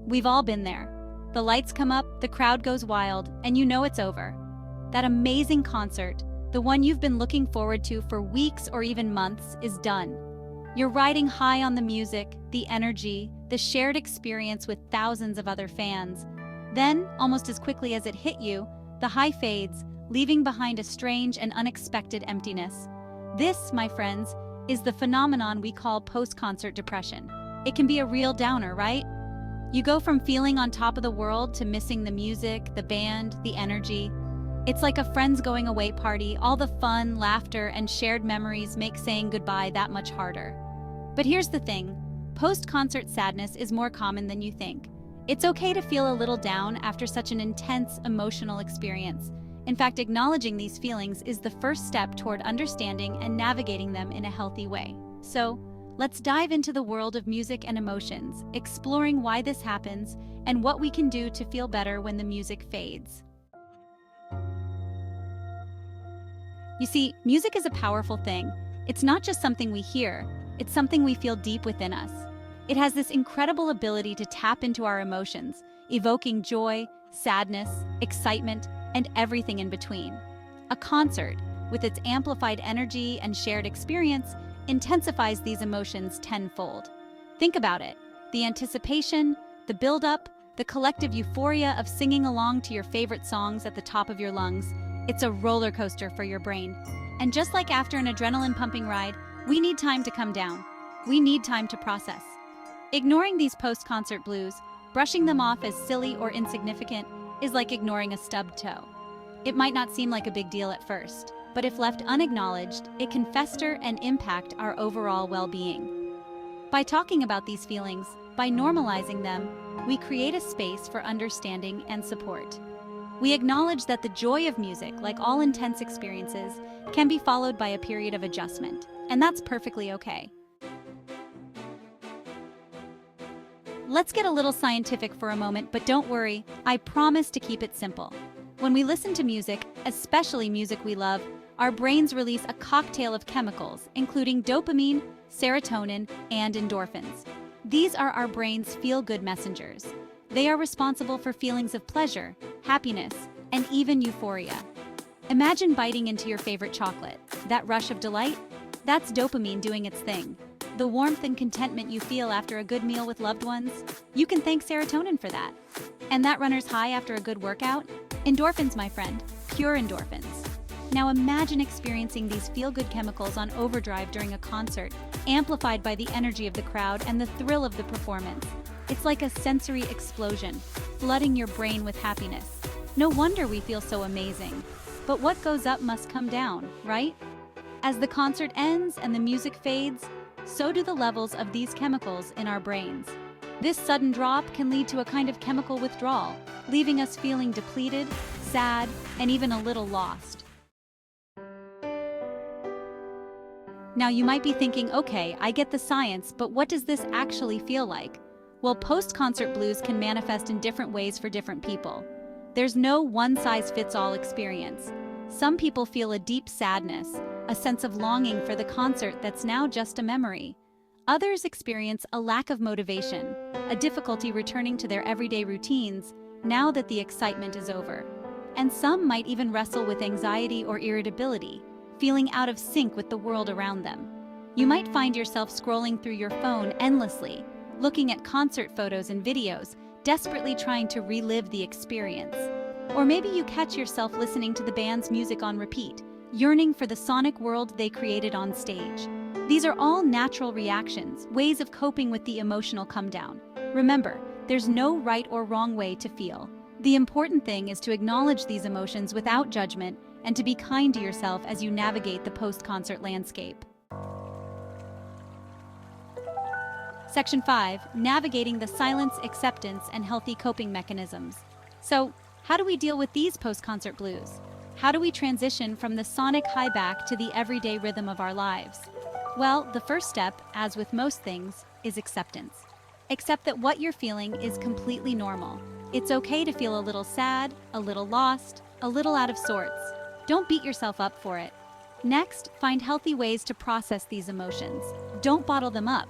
We've all been there. The lights come up, the crowd goes wild, and you know it's over. That amazing concert, the one you've been looking forward to for weeks or even months, is done. You're riding high on the music, the energy, the shared experience with thousands of other fans. Then, almost as quickly as it hit you, the high fades, leaving behind a strange and unexpected emptiness. This, my friends, is the phenomenon we call post-concert depression. It can be a real downer, right? You go from feeling on top of the world to missing the music, the band, the energy. It's like a friend's going away party. All the fun, laughter, and shared memories make saying goodbye that much harder. But here's the thing, post-concert sadness is more common than you think. It's okay to feel a little down after such an intense emotional experience. In fact, acknowledging these feelings is the first step toward understanding and navigating them in a healthy way. So, let's dive into the world of music and emotions, exploring why this happens and what we can do to feel better when the music fades. You see, music is a powerful thing. It's not just something we hear, it's something we feel deep within us. It has this incredible ability to tap into our emotions, evoking joy, sadness, excitement, and everything in between. A concert, with its amplified energy and shared experience, intensifies these emotions tenfold. Think about it. The anticipation, the build-up, the collective euphoria of singing along to your favorite songs at the top of your lungs. It's a roller coaster for your brain. And just like after an adrenaline-pumping ride, we need time to come down. We need time to process. Ignoring these post-concert blues, brushing them off as silly or insignificant, is like ignoring a stubbed toe. It might not seem like a big deal at first, but if left unacknowledged, it can fester and impact our overall well-being. By talking about these feelings, by normalizing them, we create a space for understanding and support. We acknowledge that the joy of music, like all intense experiences, can be followed by a period of adjustment, and that's perfectly okay. Let's get a little scientific for a moment, but don't worry, I promise to keep it simple. When we listen to music, especially music we love, our brains release a cocktail of chemicals, including dopamine, serotonin, and endorphins. These are our brain's feel-good messengers. They are responsible for feelings of pleasure, happiness, and even euphoria. Imagine biting into your favorite chocolate. That rush of delight? That's dopamine doing its thing. The warmth and contentment you feel after a good meal with loved ones? You can thank serotonin for that. And that runner's high after a good workout? Endorphins, my friend. Pure endorphins. Now imagine experiencing these feel-good chemicals on overdrive during a concert, amplified by the energy of the crowd and the thrill of the performance. It's like a sensory explosion, flooding your brain with happiness. No wonder we feel so amazing. But what goes up must come down, right? As the concert ends and the music fades, so do the levels of these chemicals in our brains. This sudden drop can lead to a kind of chemical withdrawal, leaving us feeling depleted, sad, and even a little lost. Now you might be thinking, okay, I get the science, but what does this actually feel like? Well, post-concert blues can manifest in different ways for different people. There's no one-size-fits-all experience. Some people feel a deep sadness, a sense of longing for the concert that's now just a memory. Others experience a lack of motivation, a difficulty returning to their everyday routines now that the excitement is over. And some might even wrestle with anxiety or irritability, feeling out of sync with the world around them. You might find yourself scrolling through your phone endlessly, looking at concert photos and videos, desperately trying to relive the experience. Or maybe you catch yourself listening to the band's music on repeat, yearning for the sonic world they created on stage. These are all natural reactions, ways of coping with the emotional come-down. Remember, there's no right or wrong way to feel. The important thing is to acknowledge these emotions without judgment and to be kind to yourself as you navigate the post-concert landscape. Section 5. Navigating the silence, acceptance, and healthy coping mechanisms. So, how do we deal with these post-concert blues? How do we transition from the sonic high back to the everyday rhythm of our lives? Well, the first step, as with most things, is acceptance. Accept that what you're feeling is completely normal. It's okay to feel a little sad, a little lost, a little out of sorts. Don't beat yourself up for it. Next, find healthy ways to process these emotions. Don't bottle them up.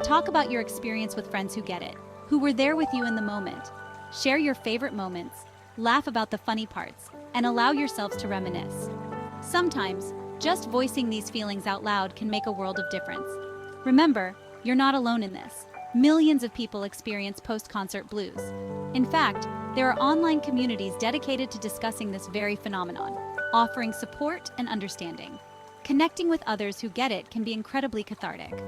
Talk about your experience with friends who get it, who were there with you in the moment. Share your favorite moments, laugh about the funny parts, and allow yourselves to reminisce. Sometimes, just voicing these feelings out loud can make a world of difference. Remember, you're not alone in this. Millions of people experience post-concert blues. In fact, there are online communities dedicated to discussing this very phenomenon, offering support and understanding. Connecting with others who get it can be incredibly cathartic.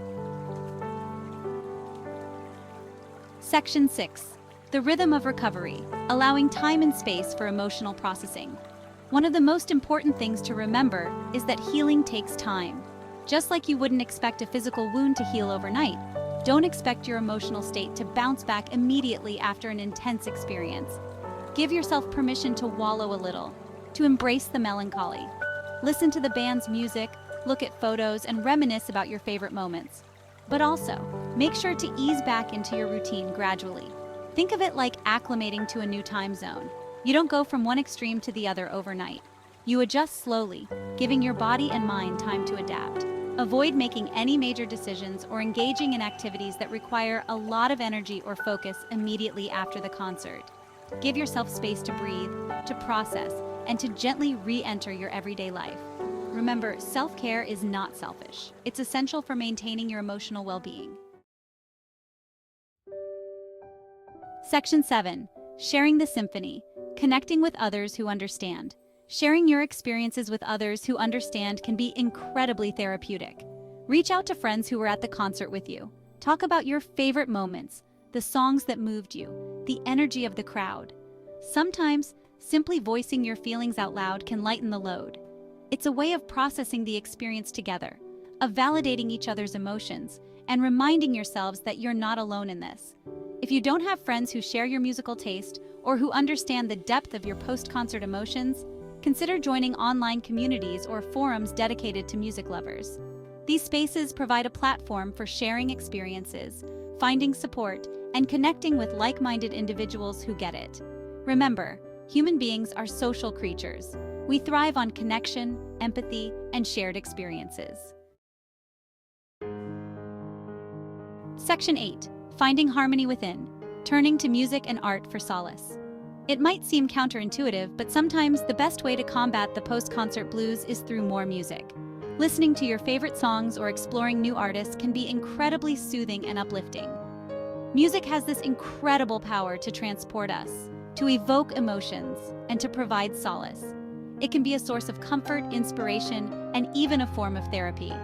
Section 6. The rhythm of recovery, allowing time and space for emotional processing. One of the most important things to remember is that healing takes time. Just like you wouldn't expect a physical wound to heal overnight, don't expect your emotional state to bounce back immediately after an intense experience. Give yourself permission to wallow a little, to embrace the melancholy. Listen to the band's music, look at photos, and reminisce about your favorite moments. But also, make sure to ease back into your routine gradually. Think of it like acclimating to a new time zone. You don't go from one extreme to the other overnight. You adjust slowly, giving your body and mind time to adapt. Avoid making any major decisions or engaging in activities that require a lot of energy or focus immediately after the concert. Give yourself space to breathe, to process, and to gently re-enter your everyday life. Remember, self-care is not selfish. It's essential for maintaining your emotional well-being. Section 7. Sharing the symphony. Connecting with others who understand. Sharing your experiences with others who understand can be incredibly therapeutic. Reach out to friends who were at the concert with you. Talk about your favorite moments, the songs that moved you, the energy of the crowd. Sometimes, simply voicing your feelings out loud can lighten the load. It's a way of processing the experience together, of validating each other's emotions, and reminding yourselves that you're not alone in this. If you don't have friends who share your musical taste or who understand the depth of your post-concert emotions, consider joining online communities or forums dedicated to music lovers. These spaces provide a platform for sharing experiences, finding support, and connecting with like-minded individuals who get it. Remember, human beings are social creatures. We thrive on connection, empathy, and shared experiences. Section 8. Finding harmony within. Turning to music and art for solace. It might seem counterintuitive, but sometimes the best way to combat the post-concert blues is through more music. Listening to your favorite songs or exploring new artists can be incredibly soothing and uplifting. Music has this incredible power to transport us, to evoke emotions, and to provide solace. It can be a source of comfort, inspiration, and even a form of therapy.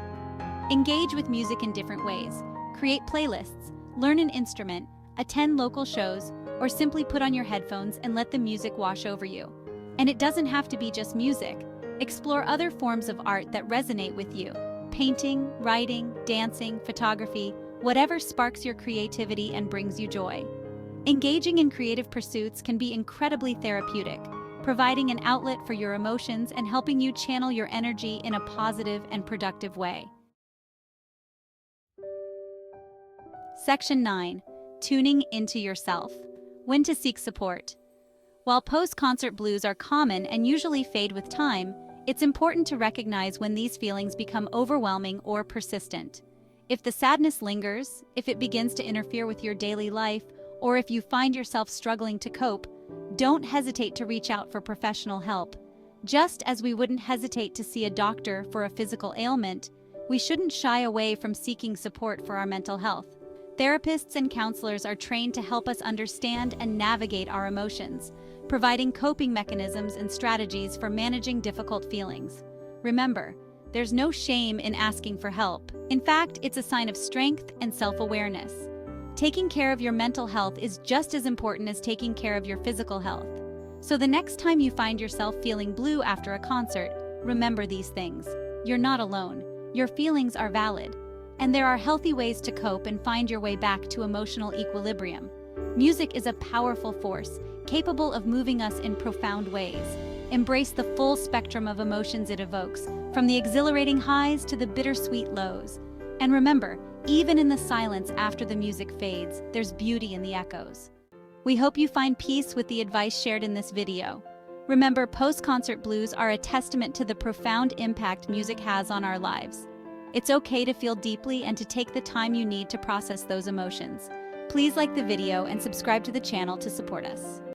Engage with music in different ways. Create playlists, learn an instrument, attend local shows, or simply put on your headphones and let the music wash over you. And it doesn't have to be just music. Explore other forms of art that resonate with you. Painting, writing, dancing, photography, whatever sparks your creativity and brings you joy. Engaging in creative pursuits can be incredibly therapeutic, providing an outlet for your emotions and helping you channel your energy in a positive and productive way. Section 9. Tuning into yourself. When to seek support. While post-concert blues are common and usually fade with time, it's important to recognize when these feelings become overwhelming or persistent. If the sadness lingers, if it begins to interfere with your daily life, or if you find yourself struggling to cope, don't hesitate to reach out for professional help. Just as we wouldn't hesitate to see a doctor for a physical ailment, we shouldn't shy away from seeking support for our mental health. Therapists and counselors are trained to help us understand and navigate our emotions, providing coping mechanisms and strategies for managing difficult feelings. Remember, there's no shame in asking for help. In fact, it's a sign of strength and self-awareness. Taking care of your mental health is just as important as taking care of your physical health. So the next time you find yourself feeling blue after a concert, remember these things. You're not alone. Your feelings are valid. And there are healthy ways to cope and find your way back to emotional equilibrium. Music is a powerful force, capable of moving us in profound ways. Embrace the full spectrum of emotions it evokes, from the exhilarating highs to the bittersweet lows. And remember, even in the silence after the music fades, there's beauty in the echoes. We hope you find peace with the advice shared in this video. Remember, post-concert blues are a testament to the profound impact music has on our lives. It's okay to feel deeply and to take the time you need to process those emotions. Please like the video and subscribe to the channel to support us.